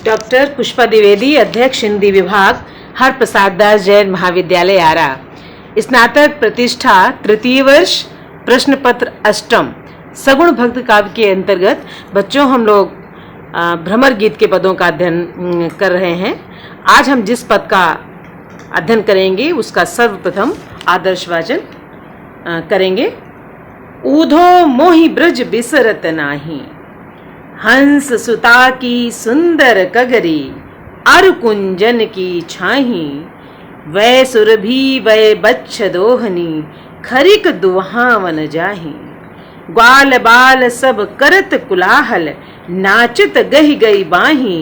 Doctor Pushpa Dwivedi, अध्यक्ष हिंदी विभाग, हर प्रसाद दास जैन महाविद्यालय आरा। स्नातक प्रतिष्ठा तृतीय वर्ष, प्रश्न पत्र अष्टम, सगुण भक्त काव्य के अंतर्गत बच्चों हम लोग भ्रमर गीत के पदों का अध्ययन कर रहे हैं। आज हम जिस पद का अध्ययन करेंगे उसका सर्वप्रथम आदर्श वाचन करेंगे। ऊधो मोहि ब्रज बिसरत नाही, हंस सुता की सुंदर कगरी, अरु कुंजन की छाही, वै सुरभि वै बच्छ दोहनी, खरिक दुहावन जाही। ग्वाल बाल सब करत कुलाहल, नाचत गही गई बाही,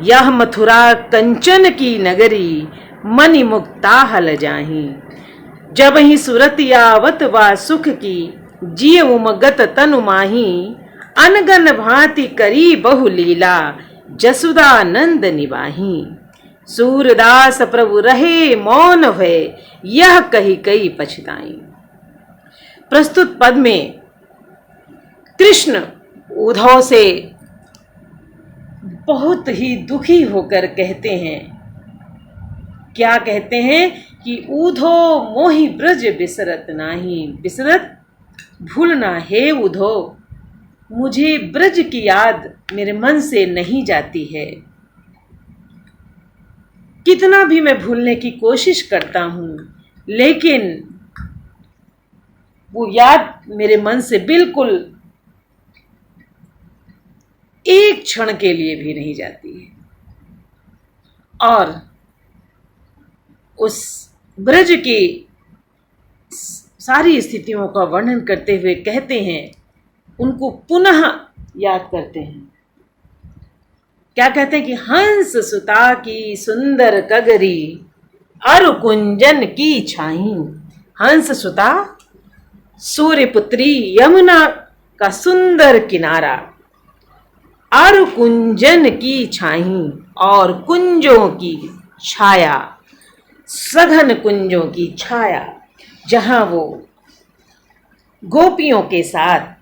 यह मथुरा कंचन की नगरी, मनि मुक्ताहल जाही। जब ही सुरत यावत वा सुख की, जिय उमगत तनु माही, अनगन भांति करी बहु लीला, जसुदा नंद निवाही। सूरदास प्रभु रहे मौन भय, यह कही कई पछताई। प्रस्तुत पद में कृष्ण उद्धव से बहुत ही दुखी होकर कहते हैं, क्या कहते हैं कि ऊधो मोहि ब्रज बिसरत नाही, बिसरत भूलना हे उद्धव, मुझे ब्रज की याद मेरे मन से नहीं जाती है। कितना भी मैं भूलने की कोशिश करता हूं, लेकिन वो याद मेरे मन से बिल्कुल एक क्षण के लिए भी नहीं जाती है। और उस ब्रज की सारी स्थितियों का वर्णन करते हुए कहते हैं, उनको पुनः याद करते हैं। क्या कहते हैं कि हंस सुता की सुंदर कगरी, अरु कुंजन की छाही। हंस सुता सूर्य पुत्री यमुना का सुंदर किनारा, अरु कुंजन की छाही और कुंजों की छाया, सघन कुंजों की छाया, जहां वो गोपियों के साथ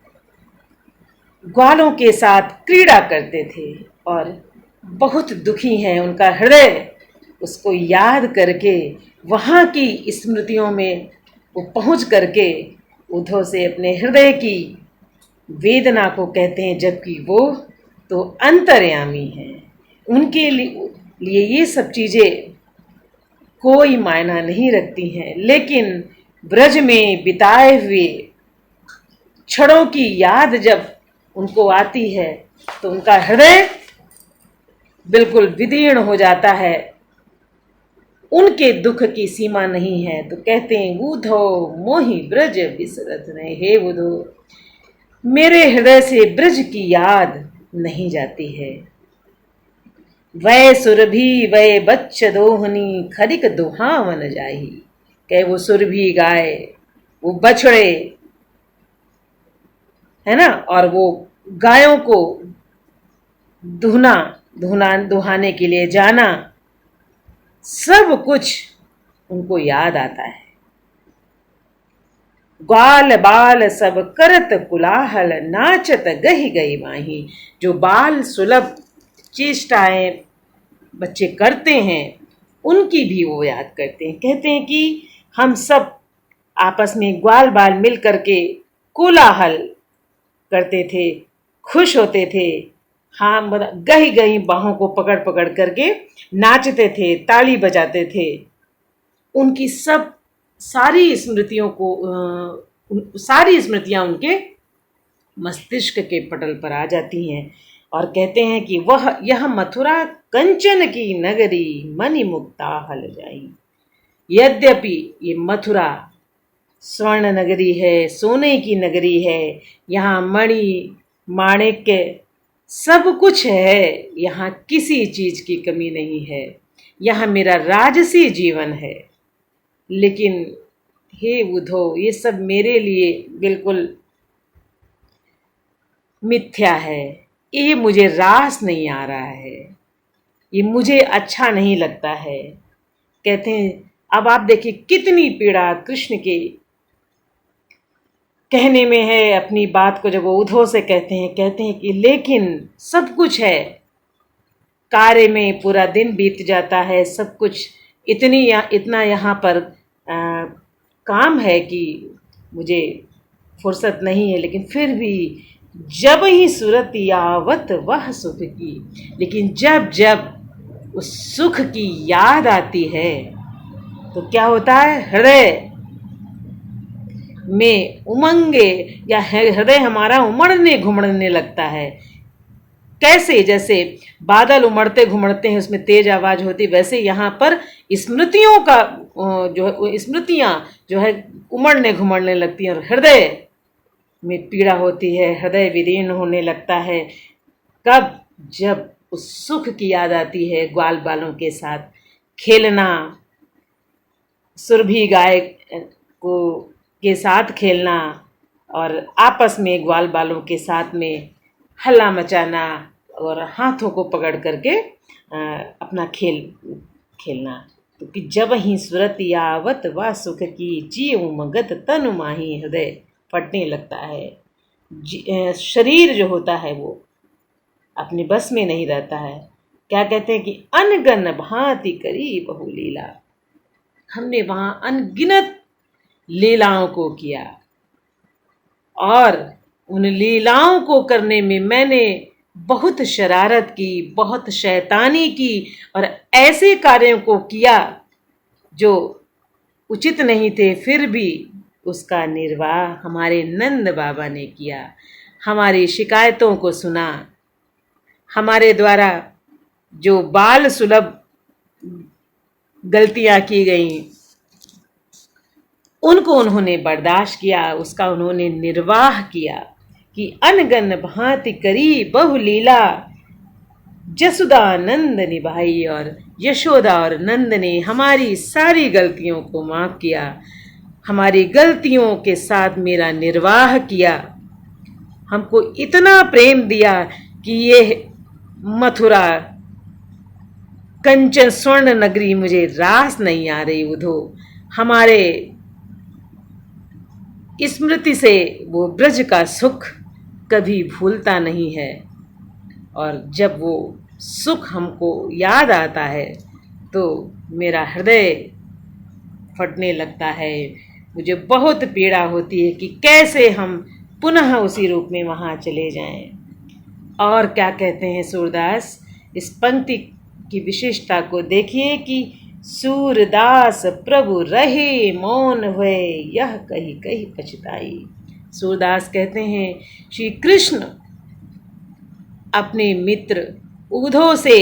ग्वालों के साथ क्रीड़ा करते थे और बहुत दुखी हैं। उनका हृदय उसको याद करके वहाँ की स्मृतियों में वो पहुँच करके उद्धव से अपने हृदय की वेदना को कहते हैं, जबकि वो तो अंतर्यामी हैं। उनके लिए ये सब चीज़ें कोई मायना नहीं रखती हैं, लेकिन ब्रज में बिताए हुए क्षणों की याद जब उनको आती है तो उनका हृदय बिल्कुल विदीर्ण हो जाता है। उनके दुख की सीमा नहीं है। तो कहते हैं, ऊधो मोहि ब्रज बिसरत नहीं, हे उद्धव, मेरे हृदय से ब्रज की याद नहीं जाती है। वै सुरभि वै बच्छ दोहनी, खरिक दुहावन जाही। कहे वो सुरभि गाय, वो बछड़े, है ना, और वो गायों को दुहाने के लिए जाना, सब कुछ उनको याद आता है। ग्वाल बाल सब करत कुलाहल, नाचत गही गई माही। जो बाल सुलभ चेष्टाएं बच्चे करते हैं, उनकी भी वो याद करते हैं। कहते हैं कि हम सब आपस में ग्वाल बाल मिल करके कोलाहल करते थे, खुश होते थे। हाँ, गही गही बाहों को पकड़ पकड़ करके नाचते थे, ताली बजाते थे। उनकी सब सारी स्मृतियां उनके मस्तिष्क के पटल पर आ जाती हैं और कहते हैं कि वह यह मथुरा कंचन की नगरी, मनि मुक्ता हल जाई। यद्यपि ये मथुरा स्वर्ण नगरी है, सोने की नगरी है, यहाँ मणि माणिक्य सब कुछ है, यहाँ किसी चीज की कमी नहीं है, यहाँ मेरा राजसी जीवन है। लेकिन हे उद्धव, ये सब मेरे लिए बिल्कुल मिथ्या है, ये मुझे रास नहीं आ रहा है, ये मुझे अच्छा नहीं लगता है। कहते हैं, अब आप देखिए कितनी पीड़ा कृष्ण के कहने में है। अपनी बात को जब वो उद्धव से कहते हैं कि लेकिन सब कुछ है, कार्य में पूरा दिन बीत जाता है, सब कुछ इतना यहाँ पर काम है कि मुझे फुर्सत नहीं है, लेकिन फिर भी जब ही सूरत आवत वह सुख की, लेकिन जब जब उस सुख की याद आती है तो क्या होता है, हृदय में उमंगे या हृदय हमारा उमड़ने घुमड़ने लगता है। कैसे, जैसे बादल उमड़ते घुमड़ते हैं, उसमें तेज आवाज होती, वैसे यहाँ पर स्मृतियों का स्मृतियां जो है उमड़ने घुमड़ने लगती हैं और हृदय में पीड़ा होती है, हृदय विदीर्ण होने लगता है। कब, जब उस सुख की याद आती है, ग्वाल बालों के साथ खेलना, सुरभि गाय को के साथ खेलना और आपस में ग्वाल बालों के साथ में हल्ला मचाना और हाथों को पकड़ करके अपना खेलना। तो कि जब ही सूरत आवत वा सुख की, जीव मगत तनु माही, हृदय फटने लगता है। शरीर जो होता है वो अपने बस में नहीं रहता है। क्या कहते हैं कि अनगन भांति करी बहु लीला, हमने वहां अनगिनत लीलाओं को किया और उन लीलाओं को करने में मैंने बहुत शरारत की, बहुत शैतानी की और ऐसे कार्यों को किया जो उचित नहीं थे, फिर भी उसका निर्वाह हमारे नंद बाबा ने किया। हमारी शिकायतों को सुना, हमारे द्वारा जो बाल सुलभ गलतियां की गईं उनको उन्होंने बर्दाश्त किया, उसका उन्होंने निर्वाह किया। कि अनगन भांति करी बहु लीला, जसुदा नंद निभाई, और यशोदा और नंद ने हमारी सारी गलतियों को माफ किया, हमारी गलतियों के साथ मेरा निर्वाह किया, हमको इतना प्रेम दिया कि ये मथुरा कंचन स्वर्ण नगरी मुझे रास नहीं आ रही उधो। हमारे स्मृति से वो ब्रज का सुख कभी भूलता नहीं है, और जब वो सुख हमको याद आता है तो मेरा हृदय फटने लगता है। मुझे बहुत पीड़ा होती है कि कैसे हम पुनः उसी रूप में वहाँ चले जाएं। और क्या कहते हैं सूरदास, इस पंक्ति की विशेषता को देखिए कि सूरदास प्रभु रहे मौन हुए, यह कही कही पछताई। सूरदास कहते हैं श्री कृष्ण अपने मित्र उद्धव से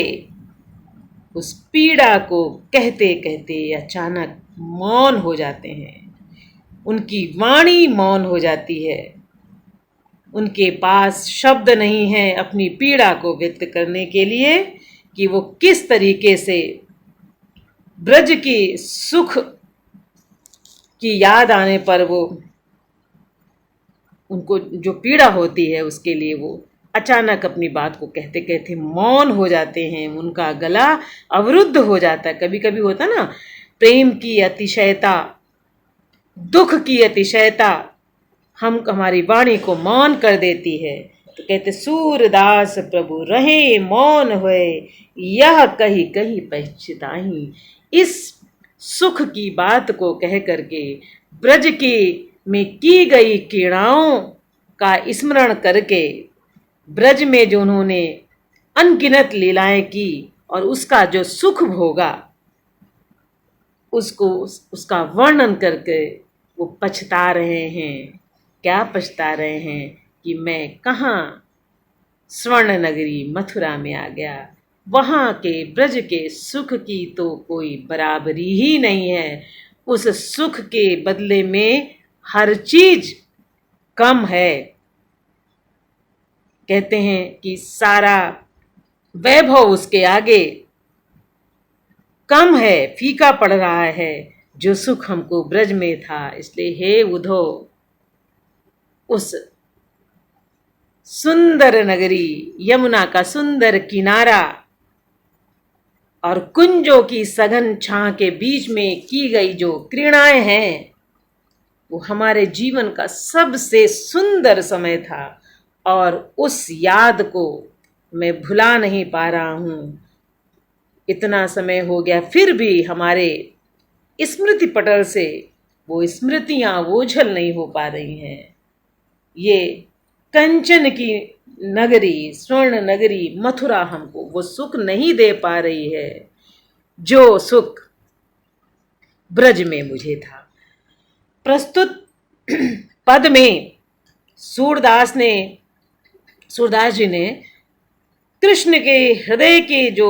उस पीड़ा को कहते कहते अचानक मौन हो जाते हैं, उनकी वाणी मौन हो जाती है, उनके पास शब्द नहीं है अपनी पीड़ा को व्यक्त करने के लिए कि वो किस तरीके से ब्रज की सुख की याद आने पर वो उनको जो पीड़ा होती है उसके लिए वो अचानक अपनी बात को कहते कहते मौन हो जाते हैं, उनका गला अवरुद्ध हो जाता है। कभी कभी होता ना, प्रेम की अतिशयता, दुख की अतिशयता हमारी वाणी को मौन कर देती है। तो कहते सूरदास प्रभु रहे मौन हुए, यह कही कही पछताई। इस सुख की बात को कह करके ब्रज के में की गई पीड़ाओं का स्मरण करके, ब्रज में जो उन्होंने अनगिनत लीलाएं की और उसका जो सुख भोगा उसको उसका वर्णन करके वो पछता रहे हैं। क्या पछता रहे हैं कि मैं कहाँ स्वर्ण नगरी मथुरा में आ गया, वहाँ के ब्रज के सुख की तो कोई बराबरी ही नहीं है। उस सुख के बदले में हर चीज कम है। कहते हैं कि सारा वैभव उसके आगे कम है, फीका पड़ रहा है जो सुख हमको ब्रज में था। इसलिए हे उद्धव, उस सुंदर नगरी, यमुना का सुंदर किनारा और कुंजों की सघन छां के बीच में की गई जो क्रीड़ाएं हैं, वो हमारे जीवन का सबसे सुंदर समय था और उस याद को मैं भुला नहीं पा रहा हूँ। इतना समय हो गया फिर भी हमारे स्मृति पटल से वो स्मृतियां ओझल नहीं हो पा रही हैं। ये कंचन की नगरी, स्वर्ण नगरी मथुरा हमको वो सुख नहीं दे पा रही है जो सुख ब्रज में मुझे था। प्रस्तुत पद में सूरदास जी ने कृष्ण के हृदय के जो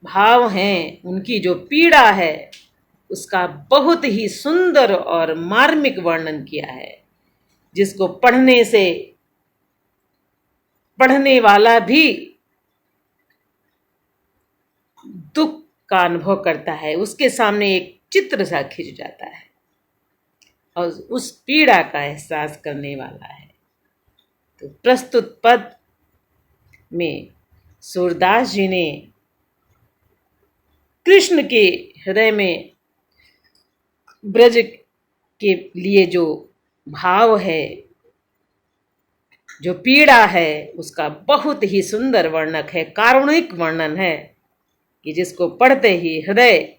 भाव हैं, उनकी जो पीड़ा है, उसका बहुत ही सुंदर और मार्मिक वर्णन किया है, जिसको पढ़ने वाला भी दुख का अनुभव करता है, उसके सामने एक चित्र सा खिंच जाता है और उस पीड़ा का एहसास करने वाला है। तो प्रस्तुत पद में सूरदास जी ने कृष्ण के हृदय में ब्रज के लिए जो भाव है, जो पीड़ा है, उसका बहुत ही सुंदर वर्णक है, कारुणिक वर्णन है कि जिसको पढ़ते ही हृदय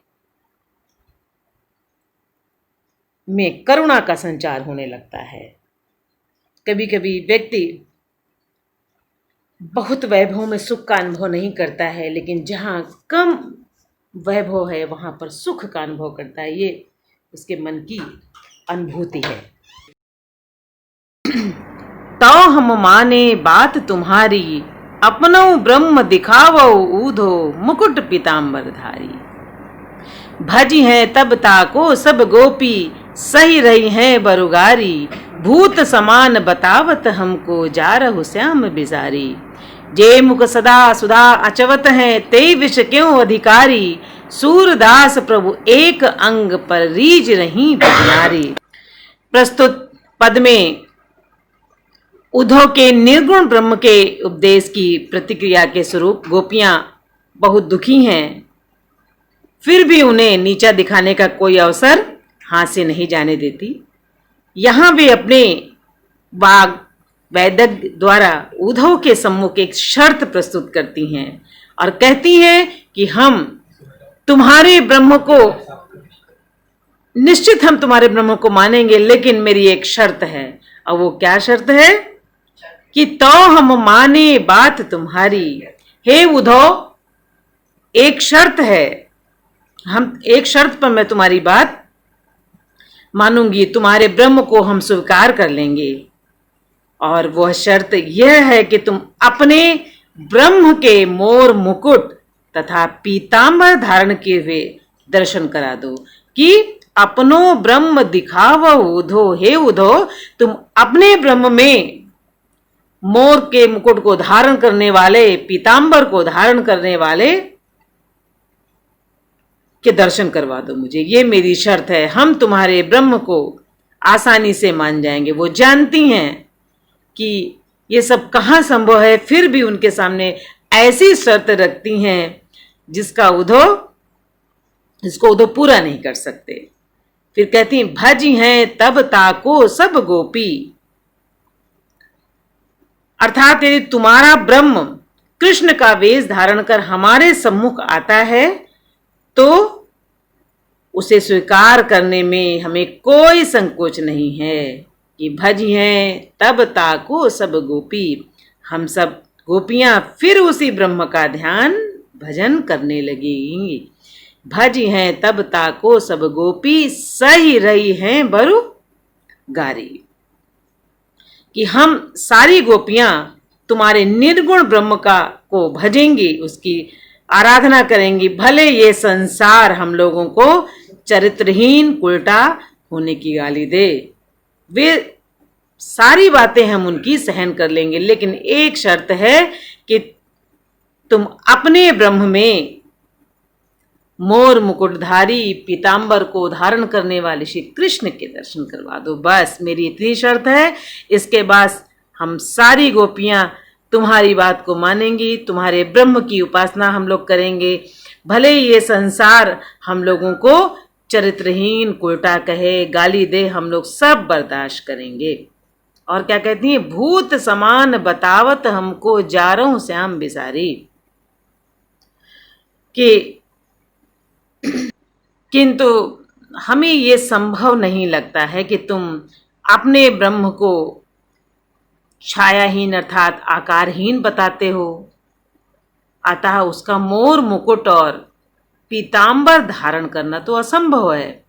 में करुणा का संचार होने लगता है। कभी कभी व्यक्ति बहुत वैभव में सुख का अनुभव नहीं करता है, लेकिन जहाँ कम वैभव है वहाँ पर सुख का अनुभव करता है। ये उसके मन की अनुभूति है। तो हम माने बात तुम्हारी, अपनो ब्रह्म दिखावो ऊधो मुकुट पीताम्बर धारी। भजी हैं तब ताको सब गोपी, सही रही हैं बरुगारी। भूत समान बतावत हमको, जा रहु श्याम बिजारी। जे मुख सदा सुधा अचवत हैं, ते विष क्यों अधिकारी। सूरदास प्रभु एक अंग पर रीझ रही नारी। प्रस्तुत पद में उद्धव के निर्गुण ब्रह्म के उपदेश की प्रतिक्रिया के स्वरूप गोपियां बहुत दुखी हैं, फिर भी उन्हें नीचा दिखाने का कोई अवसर हाथ से नहीं जाने देती। यहाँ वे अपने वाग वैदज्ञ द्वारा उद्धव के सम्मुख एक शर्त प्रस्तुत करती हैं और कहती हैं कि हम तुम्हारे ब्रह्म को, निश्चित हम तुम्हारे ब्रह्म को मानेंगे, लेकिन मेरी एक शर्त है। और वो क्या शर्त है कि तो हम माने बात तुम्हारी। हे उद्धव, एक शर्त है, हम एक शर्त पर मैं तुम्हारी बात मानूंगी, तुम्हारे ब्रह्म को हम स्वीकार कर लेंगे। और वह शर्त यह है कि तुम अपने ब्रह्म के मोर मुकुट तथा पीतांबर धारण किए हुए दर्शन करा दो। कि अपनो ब्रह्म दिखाव उधो, हे उधो, तुम अपने ब्रह्म में मोर के मुकुट को धारण करने वाले, पीतांबर को धारण करने वाले के दर्शन करवा दो मुझे। ये मेरी शर्त है। हम तुम्हारे ब्रह्म को आसानी से मान जाएंगे। वो जानती हैं कि ये सब कहाँ संभव है, फिर भी उनके सामने ऐसी शर्त रखती हैं जिसको उद्धव पूरा नहीं कर सकते। फिर कहती हैं, भजी हैं तब ताको सब गोपी। अर्थात यदि तुम्हारा ब्रह्म कृष्ण का वेश धारण कर हमारे सम्मुख आता है तो उसे स्वीकार करने में हमें कोई संकोच नहीं है। कि भजी हैं तब ताको सब गोपी, हम सब गोपियां फिर उसी ब्रह्म का ध्यान भजन करने लगेंगी। भजी हैं तब ताको सब गोपी, सही रही हैं बरु गारी। कि हम सारी गोपियां तुम्हारे निर्गुण ब्रह्म को भजेंगी, उसकी आराधना करेंगी, भले ये संसार हम लोगों को चरित्रहीन उल्टा होने की गाली दे। वे सारी बातें हम उनकी सहन कर लेंगे, लेकिन एक शर्त है कि तुम अपने ब्रह्म में मोर मुकुटधारी पीतांबर को धारण करने वाले श्री कृष्ण के दर्शन करवा दो। बस मेरी इतनी शर्त है। इसके बाद हम सारी गोपियां तुम्हारी बात को मानेंगी, तुम्हारे ब्रह्म की उपासना हम लोग करेंगे, भले ये संसार हम लोगों को चरित्रहीन उल्टा कहे, गाली दे, हम लोग सब बर्दाश्त करेंगे। और क्या कहती हैं, भूत समान बतावत हमको, जा रहूं श्याम बिसारी। कि किंतु हमें ये संभव नहीं लगता है कि तुम अपने ब्रह्म को छायाहीन अर्थात आकारहीन बताते हो, अतः उसका मोर मुकुट और पीतांबर धारण करना तो असंभव है।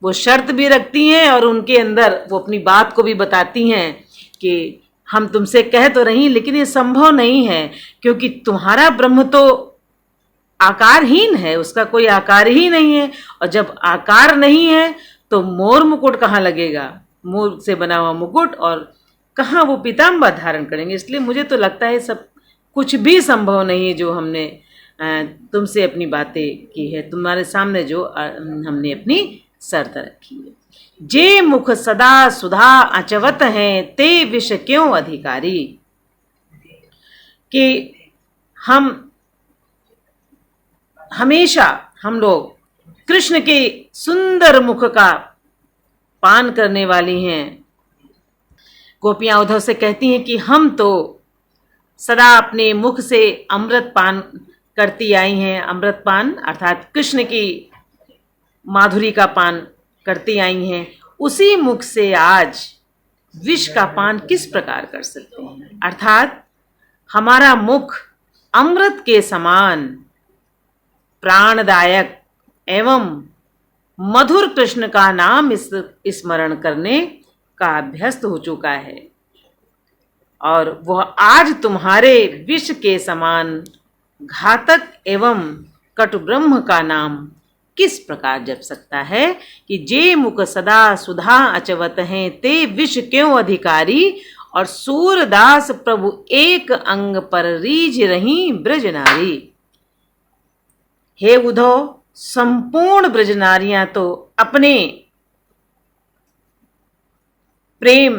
वो शर्त भी रखती हैं और उनके अंदर वो अपनी बात को भी बताती हैं कि हम तुमसे कह तो रही, लेकिन ये संभव नहीं है, क्योंकि तुम्हारा ब्रह्म तो आकारहीन है, उसका कोई आकार ही नहीं है। और जब आकार नहीं है तो मोर मुकुट कहाँ लगेगा, मोर से बना हुआ मुकुट, और कहाँ वो पीताम्बर धारण करेंगे। इसलिए मुझे तो लगता है सब कुछ भी संभव नहीं है जो हमने तुमसे अपनी बातें की है, तुम्हारे सामने जो हमने अपनी शर्त रखी है। जे मुख सदा सुधा अचवत हैं, ते विष क्यों अधिकारी। कि हम हमेशा हम लोग कृष्ण के सुंदर मुख का पान करने वाली हैं। गोपियां उद्धव से कहती हैं कि हम तो सदा अपने मुख से अमृत पान करती आई हैं। अमृत पान अर्थात कृष्ण की माधुरी का पान करती आई हैं, उसी मुख से आज विष का पान किस प्रकार कर सकते हैं। अर्थात हमारा मुख अमृत के समान प्राणदायक एवं मधुर कृष्ण का नाम स्मरण करने का अभ्यस्त हो चुका है, और वह आज तुम्हारे विष के समान घातक एवं कटु ब्रह्म का नाम किस प्रकार जप सकता है। कि जे मुख सदा सुधा अचवत हैं, ते विष क्यों अधिकारी। और सूरदास प्रभु एक अंग पर रीझ रही ब्रज नारी। हे उद्धव, संपूर्ण ब्रज नारियां तो अपने प्रेम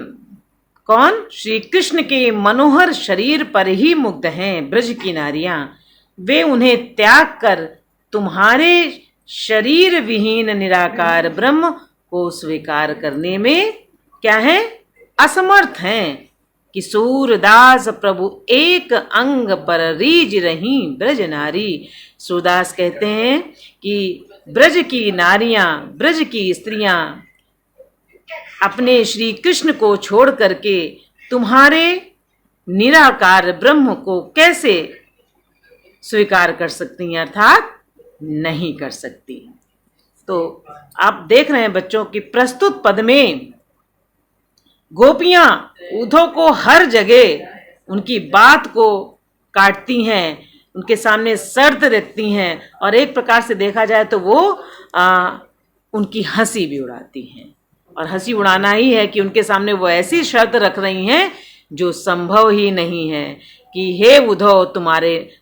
कौन, श्री कृष्ण के मनोहर शरीर पर ही मुग्ध हैं। ब्रज की नारियां वे उन्हें त्याग कर तुम्हारे शरीर विहीन निराकार ब्रह्म को स्वीकार करने में क्या है, असमर्थ हैं। कि सूरदास प्रभु एक अंग पर रीझ रही ब्रज नारी। सूरदास कहते हैं कि ब्रज की नारियां, ब्रज की स्त्रियां अपने श्री कृष्ण को छोड़ करके तुम्हारे निराकार ब्रह्म को कैसे स्वीकार कर सकती हैं, अर्थात नहीं कर सकती। तो आप देख रहे हैं बच्चों की प्रस्तुत पद में गोपियां उद्धव को हर जगह उनकी बात को काटती हैं, उनके सामने शर्त रखती हैं, और एक प्रकार से देखा जाए तो वो उनकी हंसी भी उड़ाती हैं। और हंसी उड़ाना ही है कि उनके सामने वो ऐसी शर्त रख रही हैं जो संभव ही नहीं है। कि हे उद्धव,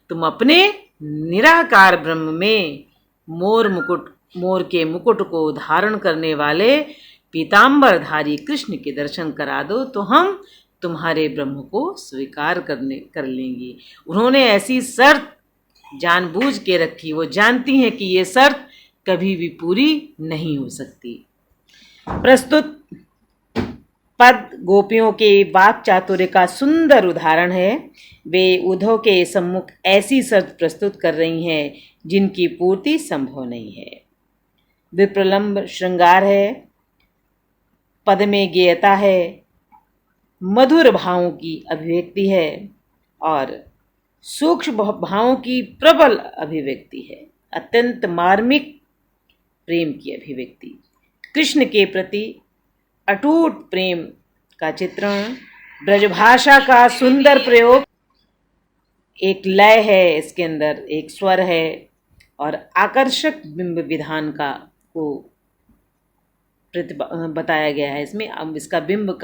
तुम अपने निराकार ब्रह्म में मोर के मुकुट को धारण करने वाले पीतांबरधारी कृष्ण के दर्शन करा दो, तो हम तुम्हारे ब्रह्म को स्वीकार कर लेंगी। उन्होंने ऐसी शर्त जानबूझ के रखी, वो जानती हैं कि ये शर्त कभी भी पूरी नहीं हो सकती। प्रस्तुत पद गोपियों के वाक चातुर्य का सुंदर उदाहरण है। वे उद्धव के सम्मुख ऐसी शर्त प्रस्तुत कर रही हैं जिनकी पूर्ति संभव नहीं है। विप्रलंब श्रृंगार है, पद में गेयता है, मधुर भावों की अभिव्यक्ति है, और सूक्ष्म भावों की प्रबल अभिव्यक्ति है। अत्यंत मार्मिक प्रेम की अभिव्यक्ति, कृष्ण के प्रति अटूट प्रेम का चित्रण, ब्रजभाषा का सुंदर प्रयोग, एक लय है इसके अंदर, एक स्वर है, और आकर्षक बिंब विधान का को बताया गया है इसमें। अब इसका बिंब का